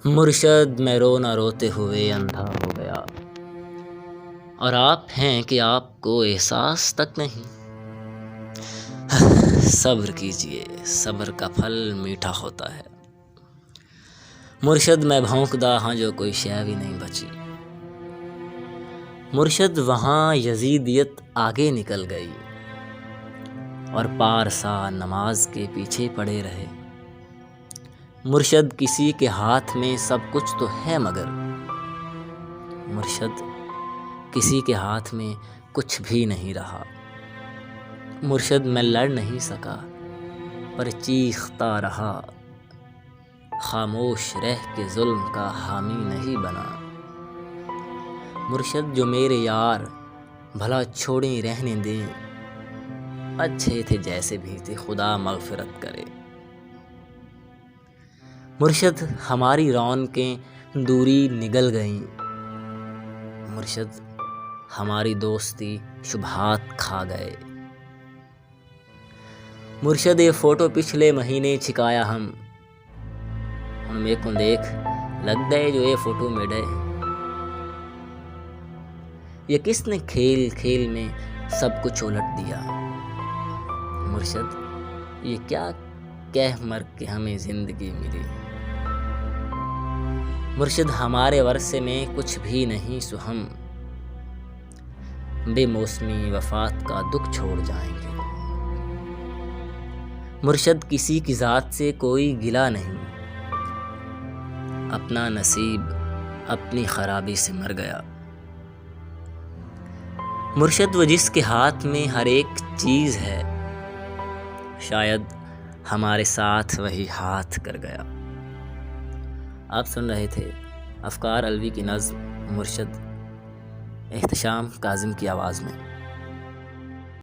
مرشد میں رونا روتے ہوئے اندھا ہو گیا، اور آپ ہیں کہ آپ کو احساس تک نہیں۔ صبر کیجئے، صبر کا پھل میٹھا ہوتا ہے۔ مرشد میں بھونکدا ہاں جو کوئی شے بھی نہیں بچی۔ مرشد وہاں یزیدیت آگے نکل گئی، اور پارسا نماز کے پیچھے پڑے رہے۔ مرشد کسی کے ہاتھ میں سب کچھ تو ہے، مگر مرشد کسی کے ہاتھ میں کچھ بھی نہیں رہا۔ مرشد میں لڑ نہیں سکا، پر چیختا رہا، خاموش رہ کے ظلم کا حامی نہیں بنا۔ مرشد جو میرے یار بھلا چھوڑیں رہنے دیں، اچھے تھے جیسے بھی تھے، خدا مغفرت کرے۔ مرشد ہماری رونقیں دوری نگل گئیں، مرشد ہماری دوستی شبہات کھا گئے۔ مرشد یہ فوٹو پچھلے مہینے چھکایا ہم، ہن میں کو دیکھ لگ گئے جو یہ فوٹو میں ڈے۔ یہ کس نے کھیل کھیل میں سب کچھ الٹ دیا؟ مرشد یہ کیا کہہ مر کے ہمیں زندگی ملی؟ مرشد ہمارے ورثے میں کچھ بھی نہیں، سو ہم بے موسمی وفات کا دکھ چھوڑ جائیں گے۔ مرشد کسی کی ذات سے کوئی گلہ نہیں، اپنا نصیب اپنی خرابی سے مر گیا۔ مرشد وہ جس کے ہاتھ میں ہر ایک چیز ہے، شاید ہمارے ساتھ وہی ہاتھ کر گیا۔ آپ سن رہے تھے افکار الوی کی نظم مرشد، احتشام کاظم کی آواز میں۔